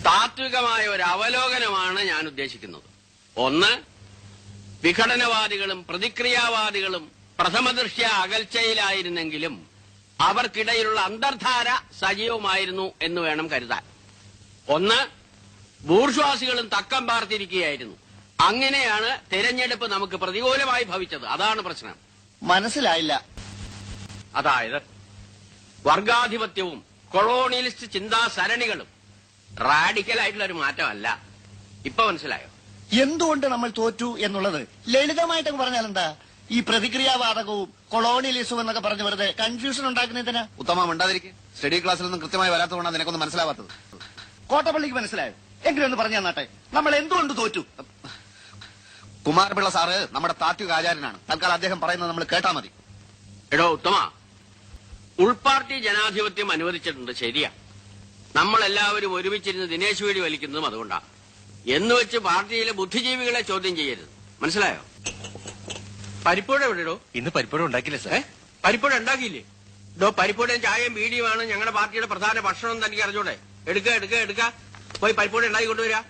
താത്വികമായ ഒരു അവലോകനമാണ് ഞാൻ ഉദ്ദേശിക്കുന്നത്. ഒന്ന്, വിഘടനവാദികളും പ്രതിക്രിയാവാദികളും പ്രഥമദൃഷ്ട്യാ അകൽച്ചയിലായിരുന്നെങ്കിലും അവർക്കിടയിലുള്ള അന്തർധാര സജീവമായിരുന്നു എന്ന് വേണം കരുതാൻ. ഒന്ന്, ബൂർഷ്വാസികളും തക്കം പാർത്തിരിക്കുകയായിരുന്നു. അങ്ങനെയാണ് തെരഞ്ഞെടുപ്പ് നമുക്ക് പ്രതികൂലമായി ഭവിച്ചത്. അതാണ് പ്രശ്നം. മനസ്സിലായില്ല. അതായത് വർഗാധിപത്യവും കൊളോണിയലിസ്റ്റ് ചിന്താ സരണികളും റാഡിക്കലായിട്ടുള്ള ഒരു മാറ്റമല്ല. ഇപ്പൊ മനസ്സിലായോ എന്തുകൊണ്ട് നമ്മൾ തോറ്റു എന്നുള്ളത്? ലളിതമായിട്ടൊക്കെ പറഞ്ഞാൽ എന്താ? ഈ പ്രതിക്രിയാവാദകവും കൊളോണിയലിസവും എന്നൊക്കെ പറഞ്ഞ് വെറുതെ കൺഫ്യൂഷൻ ഉണ്ടാക്കുന്നതിനാ. ഉത്തമ ഉണ്ടാതിരിക്കും. സ്റ്റഡി ക്ലാസ്സിലൊന്നും കൃത്യമായി വരാത്തതുകൊണ്ടാണ് നിനക്കൊന്നും മനസ്സിലാവാത്തത്. കോട്ടപ്പള്ളിക്ക് മനസ്സിലായോ? എങ്കിലും ഒന്ന് പറഞ്ഞു തന്നാട്ടെ, നമ്മൾ എന്തുകൊണ്ട് തോറ്റു? കുമാരപിള്ള സാറ് നമ്മുടെ താത്വിക ആചാര്യനാണ്. തൽക്കാലം അദ്ദേഹം പറയുന്നത് നമ്മൾ കേട്ടാ മതി. എടോ ഉത്തമ, ഉൾപാർട്ടി ജനാധിപത്യം അനുവദിച്ചിട്ടുണ്ട്, ശരിയാ. നമ്മളെല്ലാവരും ഒരുമിച്ചിരുന്ന് ദിനേശ് വീടി വലിക്കുന്നതും അതുകൊണ്ടാണ്. എന്നുവെച്ച് പാർട്ടിയിലെ ബുദ്ധിജീവികളെ ചോദ്യം ചെയ്യരുത്. മനസ്സിലായോ? പരിപ്പുഴ എവിടെയോ? ഇന്ന് പരിപ്പുഴ ഉണ്ടാക്കില്ല സാർ. പരിപ്പുഴ ഉണ്ടാക്കിയില്ലേ? പരിപ്പുഴയും ചായയും ബീഡിയുമാണ് ഞങ്ങളുടെ പാർട്ടിയുടെ പ്രധാന ഭക്ഷണം. തനിക്ക് അറിഞ്ഞൂടെ? എടുക്ക പോയി പരിപ്പുഴ ഉണ്ടാക്കി കൊണ്ടുവരാ.